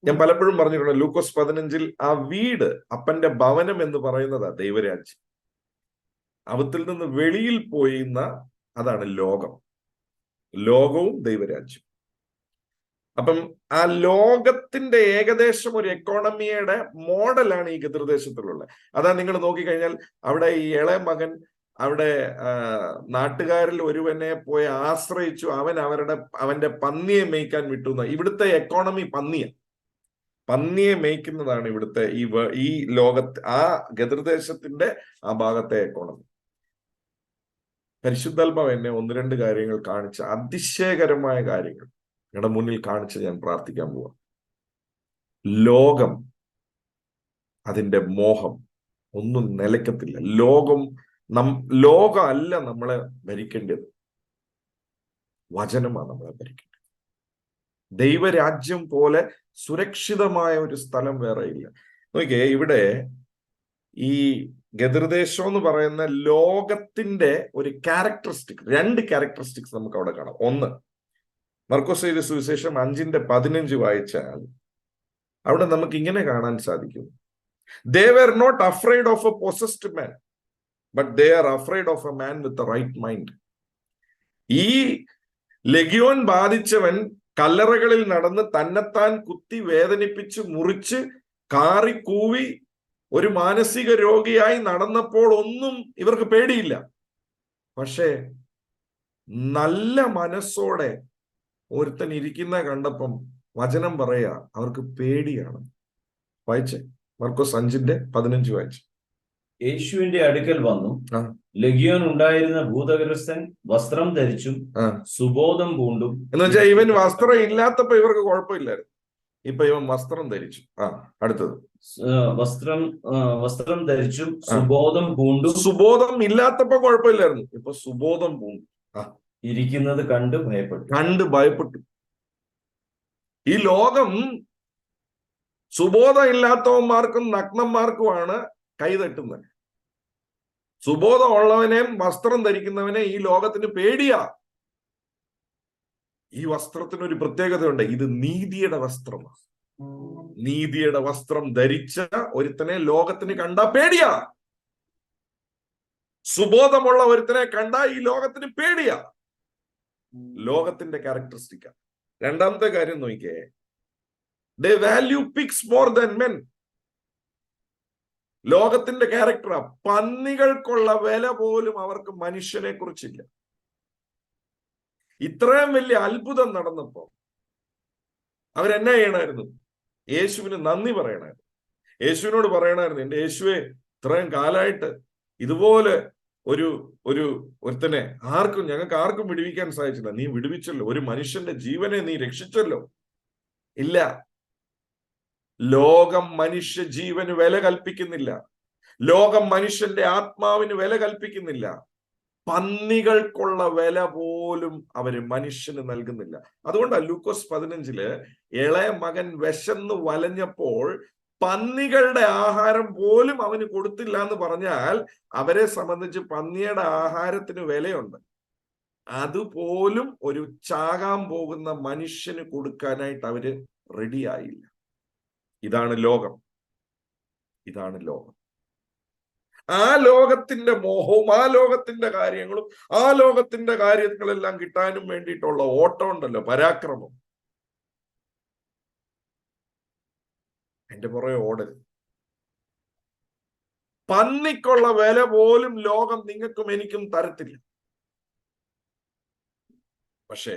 ഞാൻ പലപ്പോഴും പറഞ്ഞിട്ടുണ്ട്, ലൂക്കോസ് 15 ആ വീട്, അപ്പന്റെ ഭവനം എന്ന് പറയുന്നതാ ദൈവരാജ്യം. അവത്തിൽ നിന്ന് വെളിയിൽ പോയിന്ന അതാണ് ലോകം. ലോകവും ദൈവരാജ്യം. അപ്പം ആ ലോകത്തിന്റെ ഏകദേശം ഒരു എക്കോണമിയുടെ മോഡലാണ് ഈ ഗതിർദേശത്തിലുള്ളത്. അതാ നിങ്ങൾ നോക്കിക്കഴിഞ്ഞാൽ അവിടെ ഈ ഇളയ മകൻ അവിടെ നാട്ടുകാരിൽ ഒരുവനെ പോയി ആശ്രയിച്ചു, അവന്റെ പന്നിയെ മേയ്ക്കാൻ വിട്ടു. ഇവിടുത്തെ എക്കോണമി പന്നിയെ മേയ്ക്കുന്നതാണ് ഇവിടുത്തെ ഈ ലോകത്ത് ആ ഗതിർദേശത്തിന്റെ ആ ഭാഗത്തെ എക്കോണമി. പരിശുദ്ധാത്മാവ് എന്നെ ഒന്ന് രണ്ട് കാര്യങ്ങൾ കാണിച്ച അതിശയകരമായ കാര്യങ്ങൾ നിങ്ങളുടെ മുന്നിൽ കാണിച്ച് ഞാൻ പ്രാർത്ഥിക്കാൻ പോവാം. ലോകം, അതിന്റെ മോഹം ഒന്നും നിലയ്ക്കത്തില്ല. ലോകമല്ല നമ്മളെ ഭരിക്കേണ്ടത്, വചനമാണ് നമ്മളെ ഭരിക്കേണ്ടത്. ദൈവരാജ്യം പോലെ സുരക്ഷിതമായ ഒരു സ്ഥലം വേറെ ഇല്ല. നോക്കിയേ, ഇവിടെ ഈ ഗതിർദേശം എന്ന് പറയുന്ന ലോകത്തിന്റെ ഒരു ക്യാരക്ടറിസ്റ്റിക്, രണ്ട് ക്യാരക്ടറിസ്റ്റിക്സ് നമുക്ക് അവിടെ കാണാം. ഒന്ന്, മർക്കോസ് എഴുതിയ സുവിശേഷം 5:15 വായിച്ചാൽ അവിടെ നമുക്ക് ഇങ്ങനെ കാണാൻ സാധിക്കും. They were not afraid of a possessed man, but they are afraid of a man with the right mind. ഈ ലഗിയോൻ ബാധിച്ചവൻ കല്ലറകളിൽ നടന്ന് തന്നെത്താൻ കുത്തി വേദനിപ്പിച്ച് മുറിച്ച് കാറി കൂവി ഒരു മാനസിക രോഗിയായി നടന്നപ്പോൾ ഒന്നും ഇവർക്ക് പേടിയില്ല. പക്ഷേ നല്ല മനസ്സോടെ ഒരുത്തൻ ഇരിക്കുന്ന കണ്ടപ്പം വചനം പറയാ അവർക്ക് പേടിയാണ്. വായിച്ചേ, മർക്കോസ് 5:15 വായിച്ചു. യേശുവിന്റെ അടുക്കൽ വന്നു ലഗിയോൻ ഉണ്ടായിരുന്ന ഭൂതഗ്രസ്തൻ വസ്ത്രം ധരിച്ചും സുബോധം പൂണ്ടും. എന്ന് വെച്ചാൽ ഇവൻ വസ്ത്രം ഇല്ലാത്തപ്പോ ഇവർക്ക് കുഴപ്പമില്ലായിരുന്നു, ഇപ്പൊ ഇവൻ വസ്ത്രം ധരിച്ചു. അടുത്തത്, വസ്ത്രം ധരിച്ചും സുബോധം പൂണ്ടും. സുബോധം ഇല്ലാത്തപ്പോ കുഴപ്പമില്ലായിരുന്നു, ഇപ്പൊ സുബോധം പൂണ്ടു ഇരിക്കുന്നത് കണ്ട് ഭയപ്പെട്ടു. ഈ ലോകം സുബോധം ഇല്ലാത്തവന്മാർക്കും നഗ്നന്മാർക്കുമാണ് കൈതട്ടുന്നത്. സുബോധം ഉള്ളവനെയും വസ്ത്രം ധരിക്കുന്നവനെ ഈ ലോകത്തിന് പേടിയാ. ഈ വസ്ത്രത്തിനൊരു പ്രത്യേകതയുണ്ട്, ഇത് നീതിയുടെ വസ്ത്രമാണ്. നീതിയുടെ വസ്ത്രം ധരിച്ച ഒരുത്തനെ ലോകത്തിന് കണ്ടാ പേടിയാ. സുബോധമുള്ള ഒരുത്തനെ കണ്ടാ ഈ ലോകത്തിന് പേടിയാ. ലോകത്തിന്റെ ക്യാരക്ടറിസ്റ്റിക്കാ. രണ്ടാമത്തെ കാര്യം നോക്കിയേ, they value pigs more than men. ലോകത്തിന്റെ ക്യാരക്ടറാ. പന്നികൾക്കുള്ള വില പോലും അവർക്ക് മനുഷ്യനെ കുറിച്ചില്ല. ഇത്രയും വലിയ അത്ഭുതം നടന്നപ്പോ അവരെന്നാ ചെയ്യണമായിരുന്നു? യേശുവിന് നന്ദി പറയണമായിരുന്നു. യേശുവിനോട് പറയണമായിരുന്നു, എന്റെ യേശുവെ, ഇത്രയും കാലമായിട്ട് ഇതുപോലെ ഒരുത്തനെ ഞങ്ങൾക്ക് ആർക്കും വിടുവിക്കാൻ സാധിച്ചില്ല, നീ വിടുവിച്ചല്ലോ. ഒരു മനുഷ്യന്റെ ജീവനെ നീ രക്ഷിച്ചല്ലോ. ഇല്ല, ലോകം മനുഷ്യ ജീവന് വില കൽപ്പിക്കുന്നില്ല. ലോകം മനുഷ്യന്റെ ആത്മാവിന് വില കൽപ്പിക്കുന്നില്ല. പന്നികൾക്കുള്ള വില പോലും അവര് മനുഷ്യന് നൽകുന്നില്ല. അതുകൊണ്ടാണ് ലൂക്കോസ് 15 ഇളയ മകൻ വിശന്ന് വലഞ്ഞപ്പോൾ പന്നികളുടെ ആഹാരം പോലും അവന് കൊടുത്തില്ല എന്ന് പറഞ്ഞാൽ അവരെ സംബന്ധിച്ച് പന്നിയുടെ ആഹാരത്തിന് വിലയുണ്ട്. അതുപോലും ഒരു ചാകാൻ പോകുന്ന മനുഷ്യന് കൊടുക്കാനായിട്ട് അവര് റെഡിയായില്ല. ഇതാണ് ലോകം. ആ ലോകത്തിന്റെ മോഹവും ആ ലോകത്തിന്റെ കാര്യങ്ങളും ആ ലോകത്തിന്റെ കാര്യങ്ങളെല്ലാം കിട്ടാനും വേണ്ടിയിട്ടുള്ള ഓട്ടം ഉണ്ടല്ലോ, പരാക്രമം. എന്റെ പുറകെ ഓടരുത്. പന്നിക്കുള്ള വില പോലും ലോകം നിങ്ങൾക്കും എനിക്കും തരത്തില്ല. പക്ഷേ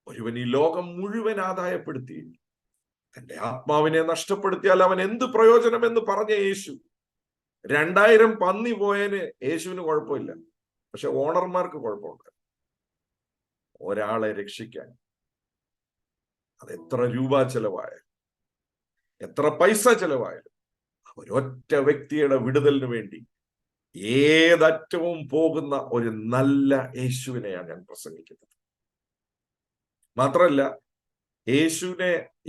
ഒരുവൻ ഈ ലോകം മുഴുവൻ ആദായപ്പെടുത്തി തന്റെ ആത്മാവിനെ നഷ്ടപ്പെടുത്തിയാൽ അവൻ എന്ത് പ്രയോജനം എന്ന് പറഞ്ഞ യേശു. 2000 പന്നി പോയതിന് യേശുവിന് കുഴപ്പമില്ല, പക്ഷെ ഓണർമാർക്ക് കുഴപ്പമുണ്ട്. ഒരാളെ രക്ഷിക്കാൻ അത് എത്ര രൂപ ചെലവായാലും എത്ര പൈസ ചെലവായാലും ഒരൊറ്റ വ്യക്തിയുടെ വിടുതലിന് വേണ്ടി ഏതറ്റവും പോകുന്ന ഒരു നല്ല യേശുവിനെയാണ് ഞാൻ പ്രസംഗിക്കുന്നത്. മാത്രമല്ല,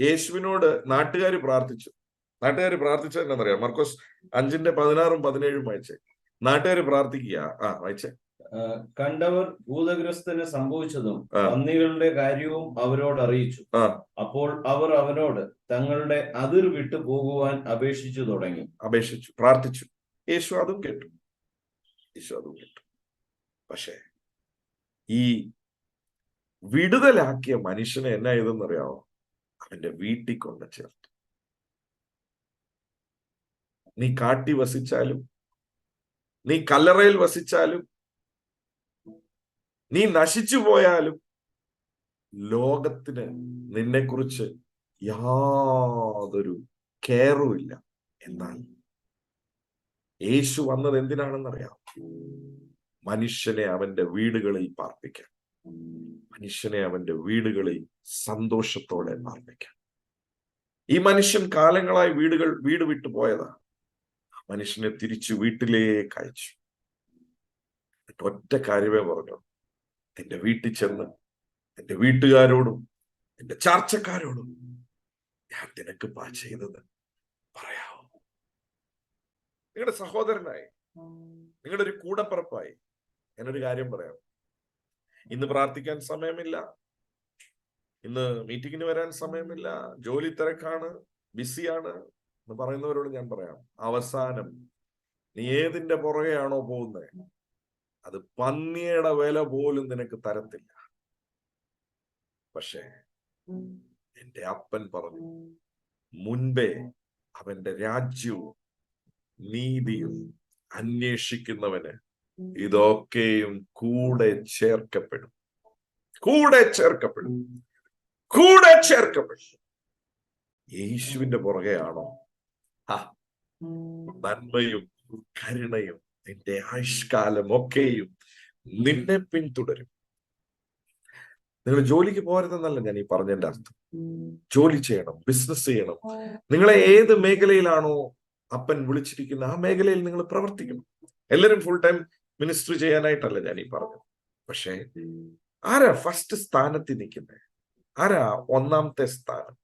യേശുവിനോട് നാട്ടുകാർ പ്രാർത്ഥിച്ചത് എന്താണെന്നറിയാം? മർക്കോസ് 5:16-17 വായിച്ചേ. നാട്ടുകാർ പ്രാർത്ഥിക്കുക. വായിച്ചേ. കണ്ടവർ ഭൂതഗ്രസ്തന് സംഭവിച്ചതും ആ. പന്നികളുടെ കാര്യവും അവരോട് അറിയിച്ചു. ആ. അപ്പോൾ അവർ അവനോട് തങ്ങളുടെ അതിർ വിട്ടു പോകുവാൻ അപേക്ഷിച്ചു തുടങ്ങി. അപേക്ഷിച്ചു, പ്രാർത്ഥിച്ചു. യേശു അതും കേട്ടു. പക്ഷേ ഈ വിടുതലാക്കിയ മനുഷ്യനെ എന്നാ ചെയ്തെന്നറിയാമോ? അവന്റെ വീട്ടിൽ കൊണ്ട് ചേർത്തു. നീ കാട്ടി വസിച്ചാലും, നീ കല്ലറയിൽ വസിച്ചാലും, നീ നശിച്ചു പോയാലും ലോകത്തിന് നിന്നെക്കുറിച്ച് യാതൊരു കെയറും ഇല്ല. എന്നാൽ യേശു വന്നത് എന്തിനാണെന്നറിയാം? മനുഷ്യനെ അവന്റെ വീടുകളിൽ പാർപ്പിക്കാൻ, മനുഷ്യനെ അവന്റെ വീടുകളിൽ സന്തോഷത്തോടെ പാർപ്പിക്കാൻ. ഈ മനുഷ്യൻ കാലങ്ങളായി വീട് വിട്ടു പോയതാ. മനുഷ്യനെ തിരിച്ചു വീട്ടിലേക്ക് അയച്ചു. ഒറ്റ കാര്യമേ പറഞ്ഞു, എന്റെ വീട്ടിൽ ചെന്ന് എന്റെ വീട്ടുകാരോടും എന്റെ ചാർച്ചക്കാരോടും ഞാൻ നിനക്ക് ചെയ്തത് പറയാവോ? നിങ്ങളുടെ സഹോദരനായി, നിങ്ങളുടെ ഒരു കൂടപ്പിറപ്പായി ഞാനൊരു കാര്യം പറയാം. ഇന്ന് പ്രാർത്ഥിക്കാൻ സമയമില്ല, ഇന്ന് മീറ്റിങ്ങിന് വരാൻ സമയമില്ല, ജോലി തിരക്കാണ്, ബിസിയാണ് എന്ന് പറയുന്നവരോട് ഞാൻ പറയാം, അവസാനം നീ ഏതിന്റെ പുറകെയാണോ പോകുന്നത്, അത് പന്നിയുടെ വില പോലും നിനക്ക് തരത്തില്ല. പക്ഷേ എന്റെ അപ്പൻ പറഞ്ഞു, മുൻപേ അവന്റെ രാജ്യവും നീതിയും അന്വേഷിക്കുന്നവന് ഇതൊക്കെയും കൂടെ ചേർക്കപ്പെടും. യേശുവിന്റെ പുറകെയാണോ? നന്മയും കരുണയും നിന്റെ ആയുഷ്കാലം ഒക്കെയും നിന്നെ പിന്തുടരും. നിങ്ങൾ ജോലിക്ക് പോരുതെന്നല്ല ഞാൻ ഈ പറഞ്ഞതിന്റെ അർത്ഥം. ജോലി ചെയ്യണം, ബിസിനസ് ചെയ്യണം. നിങ്ങളെ ഏത് മേഖലയിലാണോ അപ്പൻ വിളിച്ചിരിക്കുന്നത് ആ മേഖലയിൽ നിങ്ങൾ പ്രവർത്തിക്കണം. എല്ലാവരും ഫുൾ ടൈം മിനിസ്റ്ററി ചെയ്യാനായിട്ടല്ല ഞാൻ ഈ പറഞ്ഞത്. പക്ഷേ ആരാ ഫസ്റ്റ് സ്ഥാനത്ത് നിൽക്കുന്നത്? ആരാ ഒന്നാമത്തെ സ്ഥാനം?